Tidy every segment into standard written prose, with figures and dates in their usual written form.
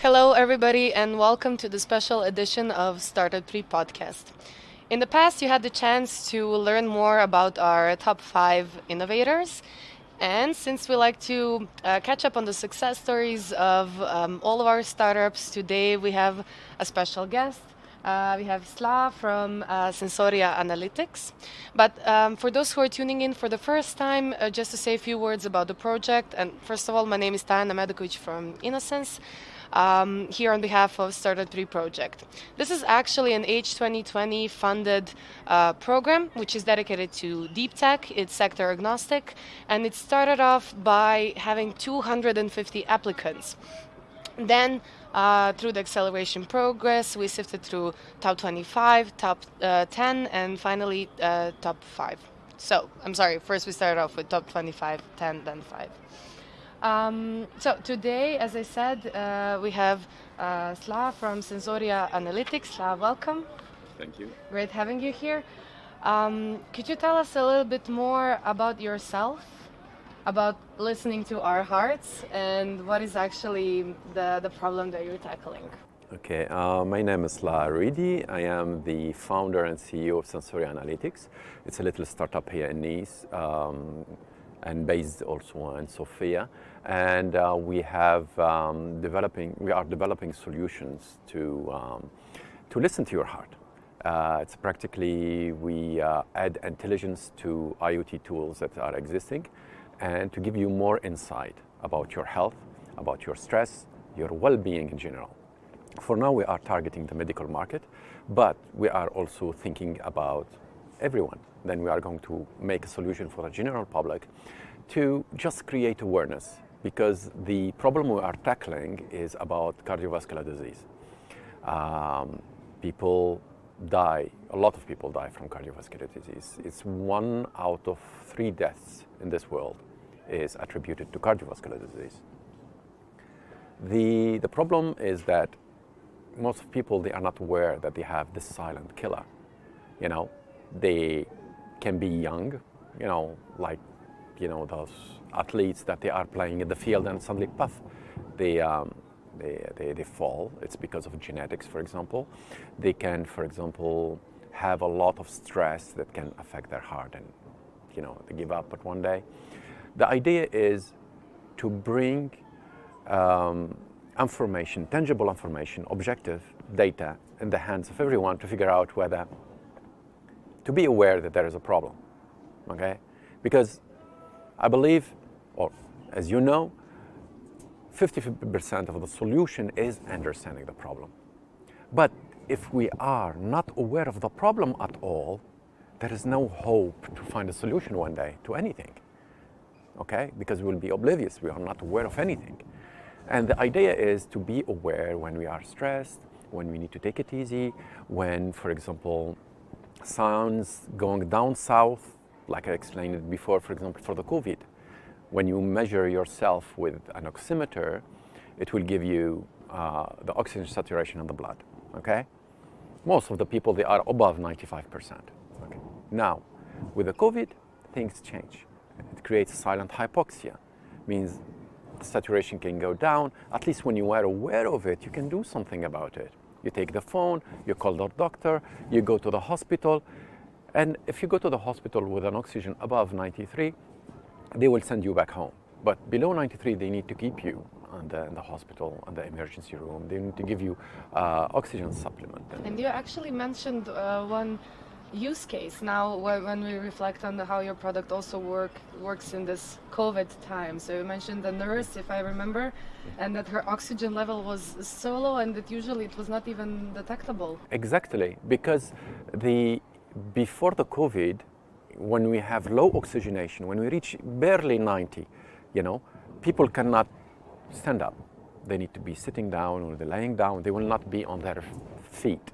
Hello, everybody, and welcome to the special edition of STARTUP3 Podcast. In the past, you had the chance to learn more about our top 5 innovators. And since we like to catch up on the success stories of all of our startups, today we have a special guest. We have Sla from Sensoria Analytics. But for those who are tuning in for the first time, just to say a few words about the project. And first of all, my name is Tana Medakovic from Innocence, here on behalf of STARTUP3 project. This is actually an H2020 funded program, which is dedicated to deep tech. It's sector agnostic, and it started off by having 250 applicants. Then, through the acceleration progress, we sifted through top 25, top 10, and finally top 5. So, I'm sorry, first we started off with top 25, 10, then 5. So today, as I said, we have Sla from Sensoria Analytics. Sla, welcome. Thank you. Great having you here. Could you tell us a little bit more about yourself, about listening to our hearts, and what is actually the problem that you're tackling? Okay, my name is Slaheddin Aridhi. I am the founder and CEO of Sensoria Analytics. It's a little startup here in Nice and based also in Sofia. And we are developing solutions to listen to your heart. It's practically we add intelligence to IoT tools that are existing, and to give you more insight about your health, about your stress, your well-being in general. For now, we are targeting the medical market, but we are also thinking about everyone. Then we are going to make a solution for the general public to just create awareness, because the problem we are tackling is about cardiovascular disease. People die, a lot of people die from cardiovascular disease. It's 1 out of 3 deaths in this world is attributed to cardiovascular disease. The problem is that most people, they are not aware that they have this silent killer. They can be young, those athletes that they are playing in the field and suddenly puff, they fall. It's because of genetics, for example. They can, for example, have a lot of stress that can affect their heart, and they give up at one day. The idea is to bring information, tangible information, objective data in the hands of everyone to figure out to be aware that there is a problem, okay? Because I believe, or as you know, 50% of the solution is understanding the problem. But if we are not aware of the problem at all, there is no hope to find a solution one day to anything, okay? Because we'll be oblivious, we are not aware of anything. And the idea is to be aware when we are stressed, when we need to take it easy, when, for example, sounds going down south, like I explained it before, for example, for the COVID. When you measure yourself with an oximeter, it will give you the oxygen saturation in the blood, okay? Most of the people, they are above 95%. Okay. Now, with the COVID, things change. It creates silent hypoxia, means the saturation can go down. At least when you are aware of it, you can do something about it. You take the phone, you call the doctor, you go to the hospital, and if you go to the hospital with an oxygen above 93, they will send you back home. But below 93, they need to keep you in the hospital, in the emergency room. They need to give you oxygen supplement. And you actually mentioned one use case now when we reflect on how your product also works in this COVID time. So you mentioned the nurse, if I remember, and that her oxygen level was so low and that usually it was not even detectable. Exactly, because before the COVID, when we have low oxygenation, when we reach barely 90, people cannot stand up. They need to be sitting down or they're laying down. They will not be on their feet.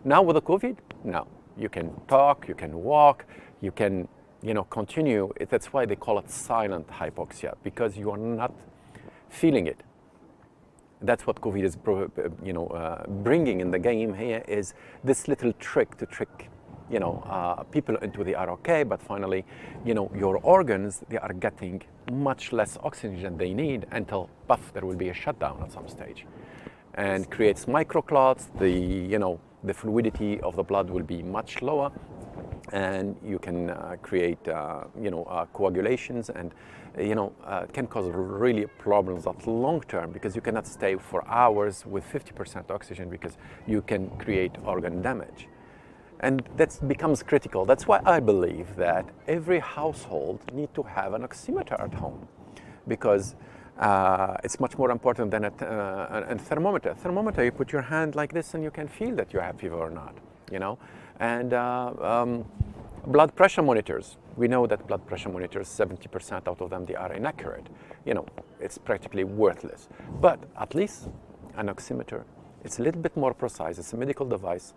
Now with the COVID, no. You can talk, you can walk, you can, continue. That's why they call it silent hypoxia, because you are not feeling it. That's what COVID is, bringing in the game here, is this little trick to trick people into they are okay, but finally, your organs, they are getting much less oxygen they need until, puff, there will be a shutdown at some stage. and creates microclots. The fluidity of the blood will be much lower, and you can create coagulations, and it can cause really problems at long term, because you cannot stay for hours with 50% oxygen, because you can create organ damage. And that becomes critical. That's why I believe that every household needs to have an oximeter at home, because it's much more important than a thermometer. Thermometer, you put your hand like this and you can feel that you have fever or not, And blood pressure monitors. We know that blood pressure monitors, 70% out of them, they are inaccurate. It's practically worthless. But at least an oximeter, it's a little bit more precise. It's a medical device.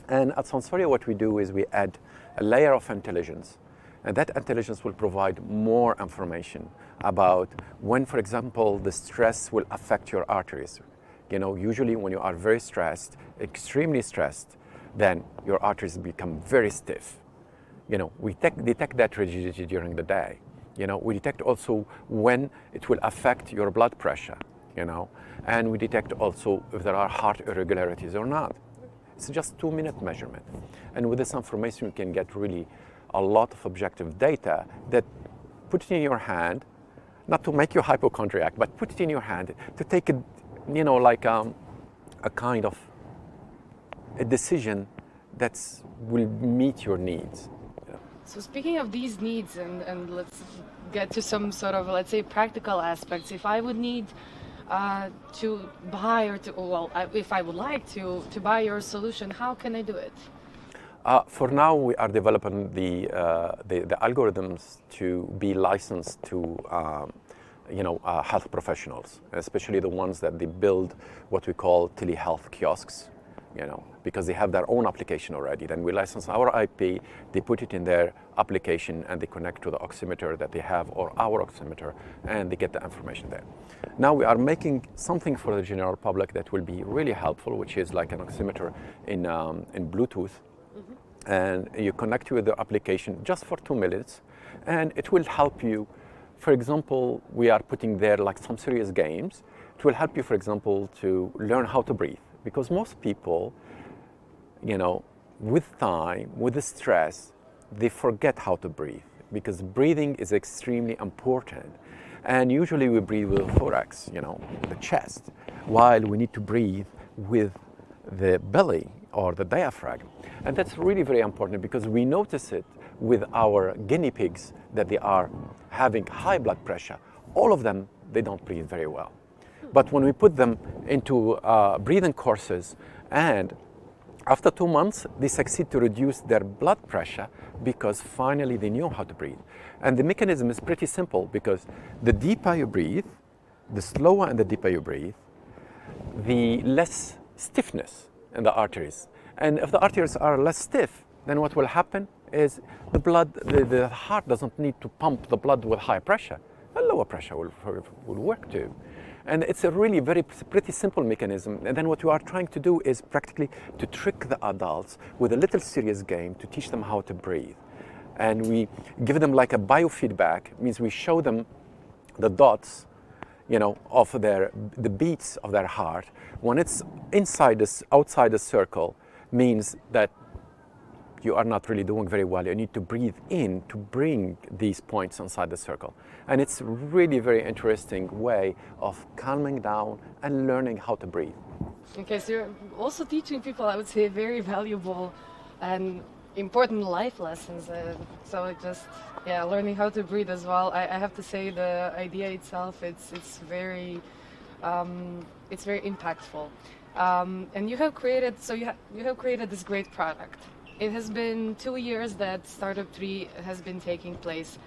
And at Sensoria, what we do is we add a layer of intelligence. And that intelligence will provide more information about when, for example, the stress will affect your arteries. Usually when you are very stressed, extremely stressed, then your arteries become very stiff. We detect that rigidity during the day. We detect also when it will affect your blood pressure, and we detect also if there are heart irregularities or not. It's just 2-minute measurement. And with this information, you can get really a lot of objective data that put it in your hand, not to make you hypochondriac, but put it in your hand to take a kind of a decision that will meet your needs. So speaking of these needs, and let's get to some sort of, let's say, practical aspects. If I would need to buy if I would like to buy your solution, how can I do it? For now, we are developing the algorithms to be licensed to health professionals, especially the ones that they build what we call telehealth kiosks, because they have their own application already. Then we license our IP, they put it in their application, and they connect to the oximeter that they have, or our oximeter, and they get the information there. Now we are making something for the general public that will be really helpful, which is like an oximeter in Bluetooth. Mm-hmm. And you connect with the application just for 2 minutes, and it will help you. For example, we are putting there like some serious games. It will help you, for example, to learn how to breathe. Because most people, with time, with the stress, they forget how to breathe, because breathing is extremely important. And usually we breathe with the thorax, the chest, while we need to breathe with the belly or the diaphragm. And that's really very important, because we notice it with our guinea pigs that they are having high blood pressure. All of them, they don't breathe very well. But when we put them into breathing courses, and after 2 months, they succeed to reduce their blood pressure, because finally they know how to breathe. And the mechanism is pretty simple, because the deeper you breathe, the slower and the deeper you breathe, the less stiffness in the arteries. And if the arteries are less stiff, then what will happen is the heart doesn't need to pump the blood with high pressure. A lower pressure will work too. And it's a really pretty simple mechanism. And then what we are trying to do is practically to trick the adults with a little serious game to teach them how to breathe. And we give them like a biofeedback, means we show them the dots, of the beats of their heart. When it's outside the circle, means that you are not really doing very well. You need to breathe in to bring these points inside the circle. And it's really very interesting way of calming down and learning how to breathe. Okay, so you're also teaching people, I would say, very valuable and important life lessons. Learning how to breathe as well. I have to say, the idea itself, it's very impactful. And you have created this great product. It has been 2 years that STARTUP3 has been taking place.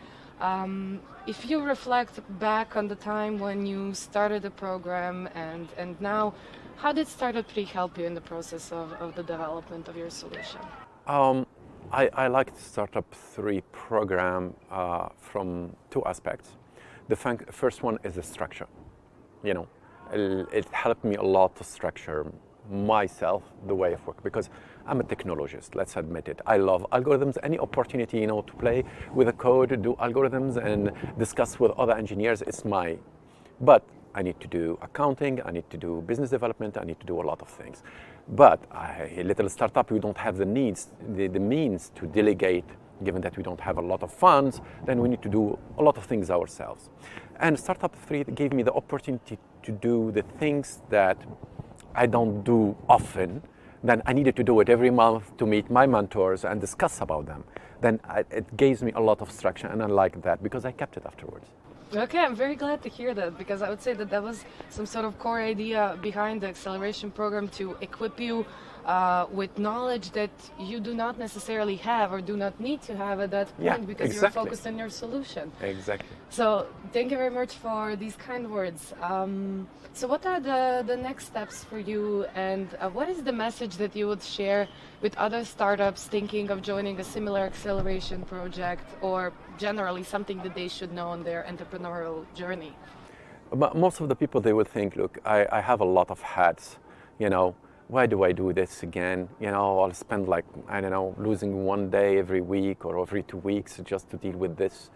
If you reflect back on the time when you started the program and now, how did STARTUP3 help you in the process of the development of your solution? I liked STARTUP3 program from 2 aspects. The first one is the structure. It helped me a lot to structure myself, the way of work, because I'm a technologist, let's admit it. I love algorithms, any opportunity, to play with the code, do algorithms and discuss with other engineers, it's my. But I need to do accounting, I need to do business development, I need to do a lot of things. But a little startup, we don't have the means to delegate, given that we don't have a lot of funds, then we need to do a lot of things ourselves. And STARTUP3 gave me the opportunity to do the things that I don't do often. Then I needed to do it every month to meet my mentors and discuss about them. Then it gives me a lot of structure, and I like that because I kept it afterwards. Okay, I'm very glad to hear that, because I would say that that was some sort of core idea behind the acceleration program, to equip you with knowledge that you do not necessarily have or do not need to have at that point, because exactly. you're focused on your solution. Exactly. So thank you very much for these kind words. So what are the next steps for you, and what is the message that you would share with other startups thinking of joining a similar acceleration project, or generally something that they should know on their entrepreneurial journey? Most of the people, they would think, look, I have a lot of hats, why do I do this again? I'll spend losing one day every week or every 2 weeks just to deal with this.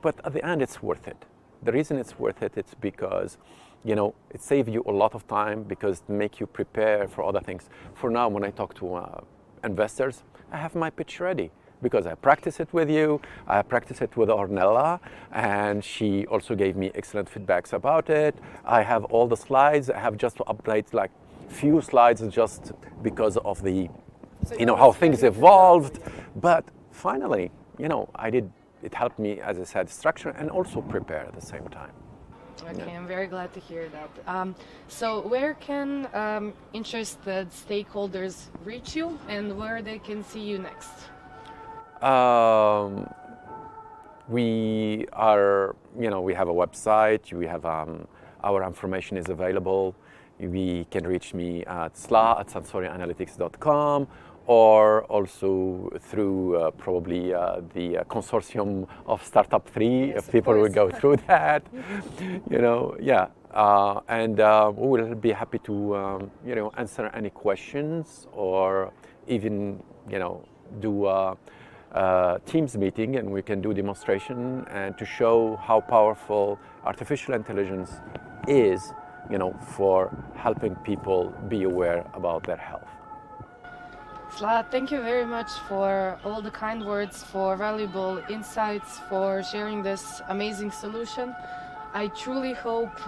But at the end, it's worth it. The reason it's worth it, it's because, it saves you a lot of time, because it makes you prepare for other things. For now, when I talk to investors, I have my pitch ready, because I practice it with you, I practice it with Ornella, and she also gave me excellent feedbacks about it. I have all the slides. I have just to update few slides just because of the, how things evolved. But finally, it helped me, as I said, structure and also prepare at the same time. Okay, I'm very glad to hear that. So where can interested stakeholders reach you, and where they can see you next? We are, we have a website, we have, our information is available. We can reach me at sla@sensoriaanalytics.com, or also through probably the consortium of STARTUP3, Yes, if people will go through that. And we will be happy to answer any questions, or even do a Teams meeting, and we can do demonstration and to show how powerful artificial intelligence is, for helping people be aware about their health. Sla, thank you very much for all the kind words, for valuable insights, for sharing this amazing solution. I truly hope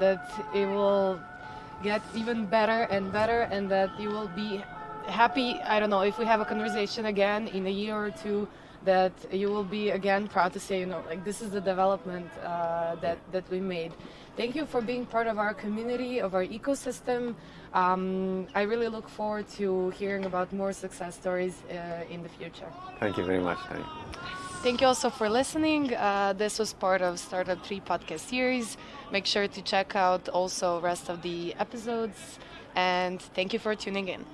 that it will get even better and better, and that you will be happy. I don't know, if we have a conversation again in a year or two, that you will be again proud to say, this is the development that we made. Thank you for being part of our community, of our ecosystem. I really look forward to hearing about more success stories in the future. Thank you very much, Tanya. Thank you also for listening. This was part of STARTUP3 podcast series. Make sure to check out also rest of the episodes, and thank you for tuning in.